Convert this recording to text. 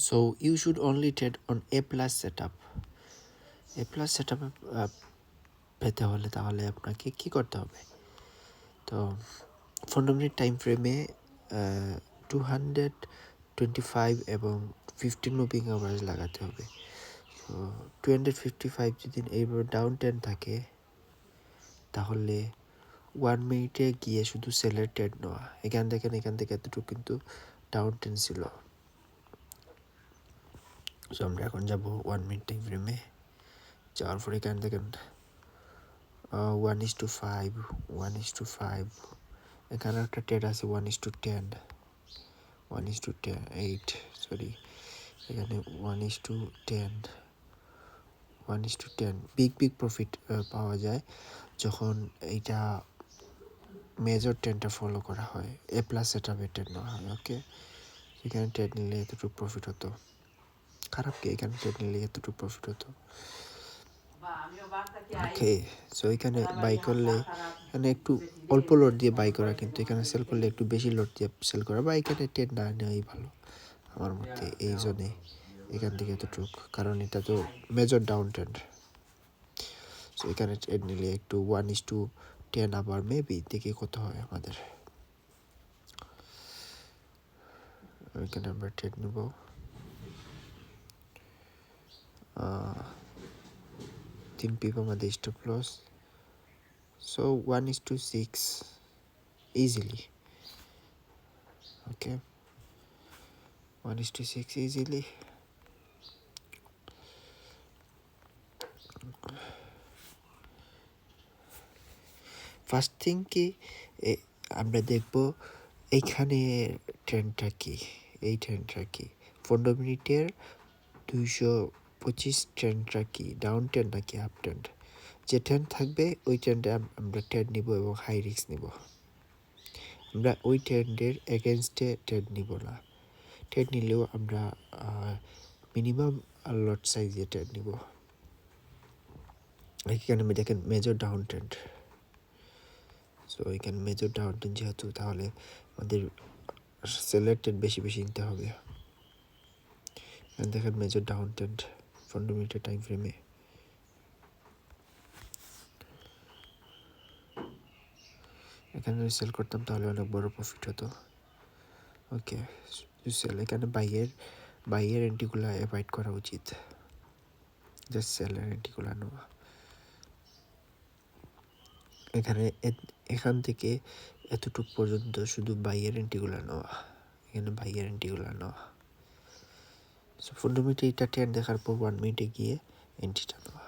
So you should only trade on A plus setup. A plus setup পেতে হলে তাহলে আপনাকে কি করতে হবে? তো 15 মিনিট টাইম ফ্রেমে 225 এবং 15 মুভিং অ্যাভারেজ লাগাতে হবে। তো 255 যদি এইভাবে ডাউন ট্রেন্ড থাকে তাহলে 1 মিনিটে গিয়ে শুধু সেলের ট্রেড নেওয়া। এখান থেকে এতটুকু কিন্তু ডাউন ট্রেন্ড ছিল। সো আমরা এখন যাব 1 মিনিট টাইম ফ্রেমে। যাওয়ার পরে এখান থেকে 1:5 এখানে একটা ট্রেড আছে 1:10 1:8 সরি, এখানে 1:10 বিগ প্রফিট পাওয়া যায় যখন এইটা মেজর ট্রেন্ডটা ফলো করা হয়। এ প্লাস সেটআপে ট্রেড নেওয়া হয়। ওকে, এখানে ট্রেড নিলে এতটুকু প্রফিট হতো। খারাপ কি, এখানে ট্রেড নিলে এতটুকু প্রফিট হতো। ওকে, সো এখানে বাই করলে এখানে একটু অল্প লোড দিয়ে বাই করা, কিন্তু এখানে সেল করলে একটু বেশি লোড দিয়ে সেল করা, বা এখানে ট্রেড না নেওয়াই ভালো আমার মতে। এই জন্যে এখান থেকে এতটুক, কারণ এটা তো মেজর ডাউন ট্রেন্ড। সো এখানে ট্রেড নিলে একটু 1:10 আবার মেবি দেখি কত হয় আমাদের। এখানে আমরা ট্রেড নেব 3 পিপ আমাদের stop loss. So 1:6 easily. Okay, 1:6 easily. First thing কি আমরা দেখব এইখানে ট্রেন্ডটা কি, এই ট্রেন্ডটা কি 15 মিনিটের 225 ট্রেন্ডটা কি, ডাউন ট্রেন্ড নাকি আপ ট্রেন্ড। যে ট্রেন্ড থাকবে ওই ট্রেন্ডে আমরা ট্রেড নিব এবং হাই রিস্ক নিব। আমরা ওই ট্রেন্ডের এগেনস্টে ট্রেড নিব না। ট্রেড নিলেও আমরা মিনিমাম লট সাইজে ট্রেড নিব। এখানে দেখেন মেজর ডাউন ট্রেন্ড। সো এখানে মেজর ডাউন ট্রেন্ড যেহেতু, তাহলে আমাদের সেলের ট্রেড বেশি নিতে হবে। দেখেন মেজর ডাউন ট্রেন্ড 15 মিনিটের টাইম ফ্রেমে। এখানে যদি সেল করতাম তাহলে অনেক বড় প্রফিট হতো। ওকে, সেল এখানে বাইয়ের এন্ট্রিগুলো অ্যাভয়েড করা উচিত, জাস্ট সেলের এন্ট্রিগুলো নেওয়া। এখান থেকে এতটুক পর্যন্ত শুধু বাইয়ের এন্ট্রিগুলো নেওয়া, এখানে বাইয়ের এন্ট্রিগুলো নেওয়া। সো 15 মিনিটে এটা ট্রেন্ড দেখার পর 1 মিনিটে গিয়ে এন্ট্রিটা নেওয়া।